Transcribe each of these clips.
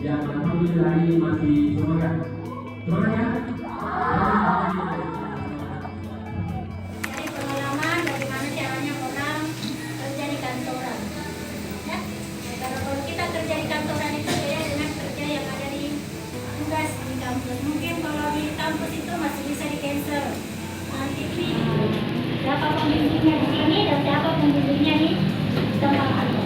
yang alhamdulillah ini masih semangat. Semangat ya? Cari pengalaman bagaimana caranya orang kerja di kantoran. Ya, kalau kita kerja di kantoran itu beda dengan kerja yang ada di tugas di kampus. Mungkin kalau di kampus itu masih bisa di cancel. Nanti ini siapa pembimbingnya di sini dan siapa pembimbingnya di tempat kantor.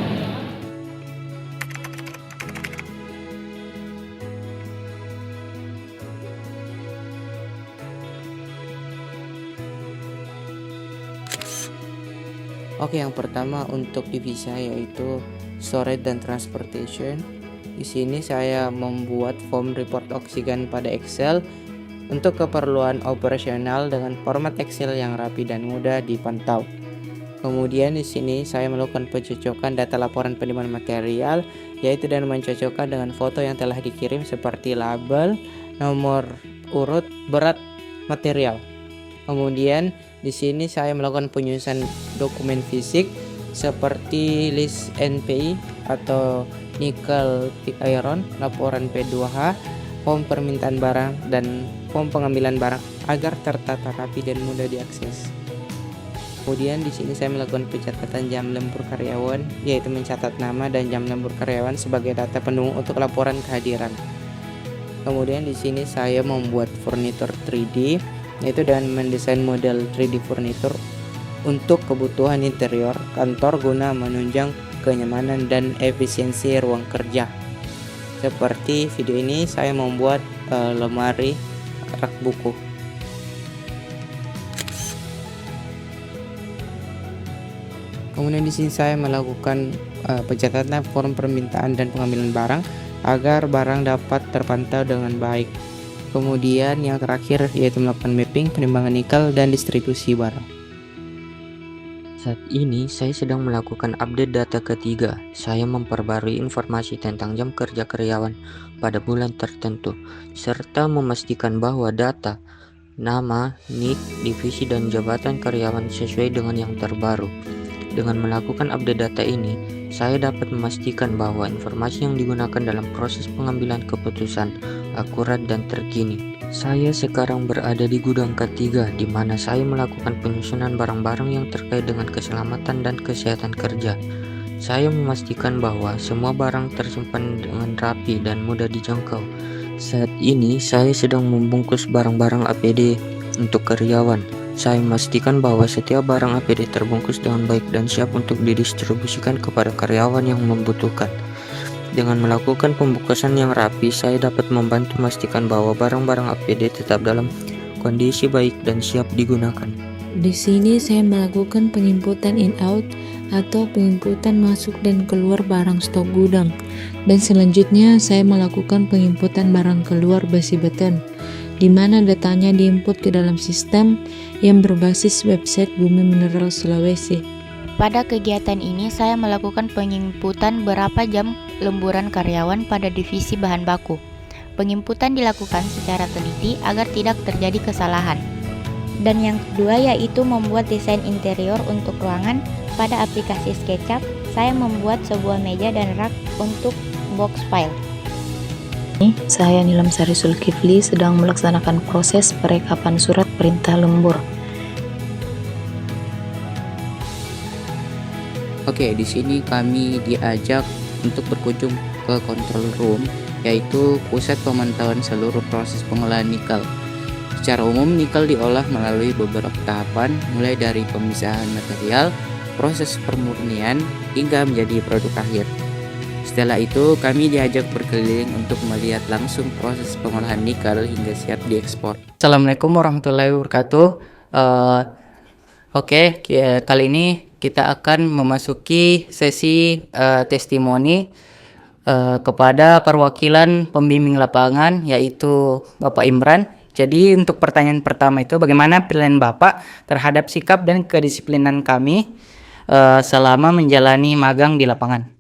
Oke, yang pertama untuk divisi saya yaitu storage dan transportation. Di sini saya membuat form report oksigen pada Excel untuk keperluan operasional dengan format Excel yang rapi dan mudah dipantau. Kemudian di sini saya melakukan pencocokan data laporan penerimaan material, yaitu dengan mencocokkan dengan foto yang telah dikirim seperti label, nomor urut, berat material. Kemudian di sini saya melakukan penyusunan dokumen fisik seperti list NPI atau nikel pig iron, laporan P2H, form permintaan barang dan form pengambilan barang agar tertata rapi dan mudah diakses. Kemudian di sini saya melakukan pencatatan jam lembur karyawan, yaitu mencatat nama dan jam lembur karyawan sebagai data pendukung untuk laporan kehadiran. Kemudian di sini saya membuat furnitur 3D, yaitu dengan mendesain model 3D furnitur untuk kebutuhan interior kantor guna menunjang kenyamanan dan efisiensi ruang kerja. Seperti video ini saya membuat lemari rak buku. Kemudian di sini saya melakukan pencatatan form permintaan dan pengambilan barang agar barang dapat terpantau dengan baik. Kemudian yang terakhir yaitu melakukan mapping, penimbangan nikel, dan distribusi barang. Saat ini saya sedang melakukan update data ketiga. Saya memperbarui informasi tentang jam kerja karyawan pada bulan tertentu, serta memastikan bahwa data, nama, NIK, divisi, dan jabatan karyawan sesuai dengan yang terbaru. Dengan melakukan update data ini, saya dapat memastikan bahwa informasi yang digunakan dalam proses pengambilan keputusan akurat dan terkini. Saya sekarang berada di gudang K3, di mana saya melakukan penyusunan barang-barang yang terkait dengan keselamatan dan kesehatan kerja. Saya memastikan bahwa semua barang tersimpan dengan rapi dan mudah dijangkau. Saat ini, saya sedang membungkus barang-barang APD untuk karyawan. Saya memastikan bahwa setiap barang APD terbungkus dengan baik dan siap untuk didistribusikan kepada karyawan yang membutuhkan. Dengan melakukan pembungkusan yang rapi, saya dapat membantu memastikan bahwa barang-barang APD tetap dalam kondisi baik dan siap digunakan. Di sini saya melakukan penginputan in-out atau penginputan masuk dan keluar barang stok gudang. Dan selanjutnya saya melakukan penginputan barang keluar besi beton, di mana datanya diinput ke dalam sistem yang berbasis website Bumi Mineral Sulawesi. Pada kegiatan ini saya melakukan penginputan berapa jam lemburan karyawan pada divisi bahan baku. Penginputan dilakukan secara teliti agar tidak terjadi kesalahan. Dan yang kedua yaitu membuat desain interior untuk ruangan. Pada aplikasi SketchUp, saya membuat sebuah meja dan rak untuk box file. Saya Nilam Sari Zulkifli sedang melaksanakan proses perekapan surat perintah lembur. Oke, di sini kami diajak untuk berkunjung ke control room, yaitu pusat pemantauan seluruh proses pengolahan nikel. Secara umum, nikel diolah melalui beberapa tahapan, mulai dari pemisahan material, proses pemurnian, hingga menjadi produk akhir. Setelah itu, kami diajak berkeliling untuk melihat langsung proses pengolahan nikel hingga siap diekspor. Assalamualaikum warahmatullahi wabarakatuh. Kali ini kita akan memasuki sesi testimoni kepada perwakilan pembimbing lapangan, yaitu Bapak Imran. Jadi untuk pertanyaan pertama itu, bagaimana penilaian Bapak terhadap sikap dan kedisiplinan kami selama menjalani magang di lapangan?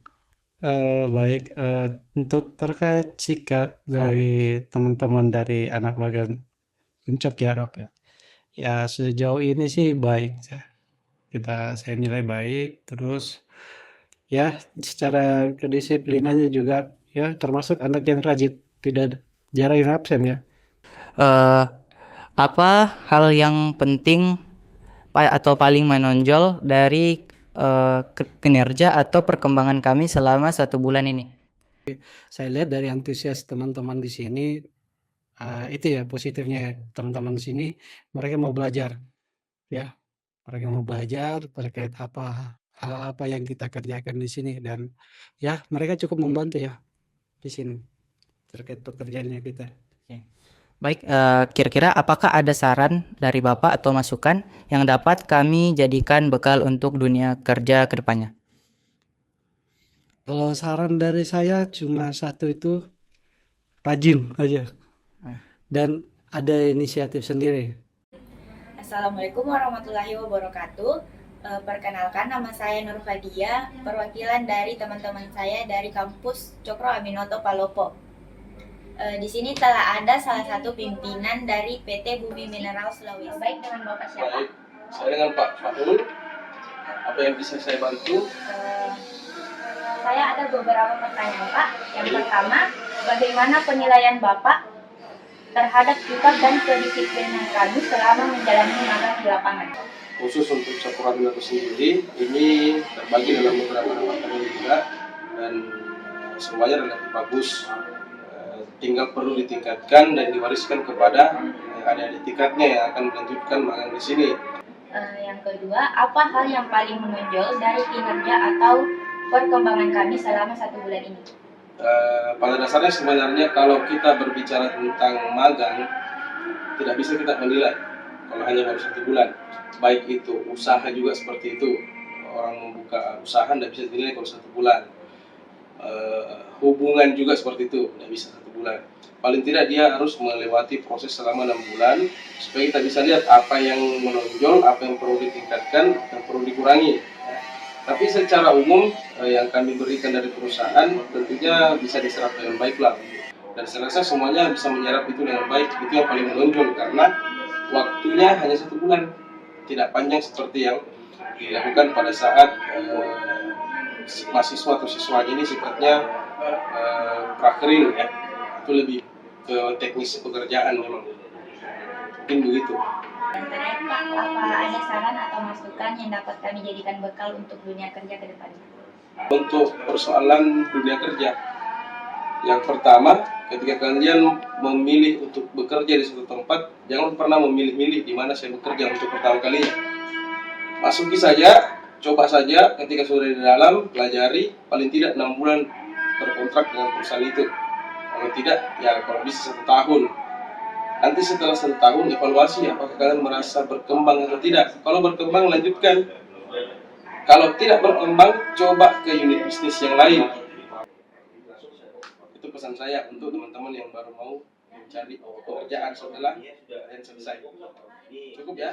Untuk terkait sikap dari teman-teman dari anak magang Puncak ya Dok ya. Ya sejauh ini sih baik ya. Saya nilai baik, terus ya secara kedisiplinannya juga ya, termasuk anak yang rajin, tidak jarang yang absen ya. Eh, apa hal yang penting atau paling menonjol dari kinerja atau perkembangan kami selama 1 bulan ini? Saya lihat dari antusias teman-teman di sini, itu ya positifnya ya, teman-teman di sini mereka mau belajar ya, mereka mau belajar terkait hal apa yang kita kerjakan di sini, dan ya mereka cukup membantu ya di sini terkait pekerjaannya kita. Baik, kira-kira apakah ada saran dari Bapak atau masukan yang dapat kami jadikan bekal untuk dunia kerja ke depannya? Kalau saran dari saya cuma satu, itu rajin aja dan ada inisiatif sendiri. Assalamualaikum warahmatullahi wabarakatuh. Perkenalkan, nama saya Nur Fadia, perwakilan dari teman-teman saya dari kampus Cokro Aminoto Palopo. Di sini telah ada salah satu pimpinan dari PT Bumi Mineral Sulawesi. Baik, dengan Bapak siapa? Baik, saya dengan Pak Fahul. Apa yang bisa saya bantu? Saya ada beberapa pertanyaan, Pak. Yang pertama, bagaimana penilaian Bapak terhadap sikap dan kedisiplinan kami selama menjalani magang di lapangan? Khusus untuk Cokro Aminoto sendiri, ini terbagi dalam beberapa departemen juga, dan semuanya relatif bagus. Tinggal perlu ditingkatkan dan diwariskan kepada adik-adik tingkatnya yang akan melanjutkan magang di sini. Yang kedua, apa hal yang paling menonjol dari kinerja atau perkembangan kami selama 1 bulan ini? Pada dasarnya sebenarnya kalau kita berbicara tentang magang, tidak bisa kita menilai kalau hanya baru 1 bulan. Baik itu usaha juga seperti itu. Orang membuka usaha tidak bisa dinilai kalau 1 bulan. Hubungan juga seperti itu, tidak bisa 1 bulan. Paling tidak dia harus melewati proses selama 6 bulan supaya kita bisa lihat apa yang menonjol, apa yang perlu ditingkatkan, apa yang perlu dikurangi. Tapi secara umum yang kami berikan dari perusahaan tentunya bisa diserap dengan baik lah. Dan saya rasa semuanya bisa menyerap itu dengan baik. Itu yang paling menonjol karena waktunya hanya 1 bulan, tidak panjang seperti yang dilakukan pada saat mahasiswa atau siswanya ini sifatnya prakering ya, itu lebih ke teknis pekerjaan memang, mungkin begitu. Dan terakhir, Pak, apa ada saran atau masukan yang dapat kami jadikan bekal untuk dunia kerja ke depannya? Untuk persoalan dunia kerja, yang pertama, ketika kalian memilih untuk bekerja di suatu tempat, jangan pernah memilih-milih di mana saya bekerja untuk pertama kalinya. Masuki saja, coba saja, ketika sudah di dalam, pelajari, paling tidak 6 bulan berkontrak dengan perusahaan itu. Kalau tidak, ya kalau bisa 1 tahun. Nanti setelah 1 tahun, evaluasi apakah kalian merasa berkembang atau tidak. Kalau berkembang, lanjutkan. Kalau tidak berkembang, coba ke unit bisnis yang lain. Itu pesan saya untuk teman-teman yang baru mau mencari pekerjaan setelah kalian selesai. Cukup ya?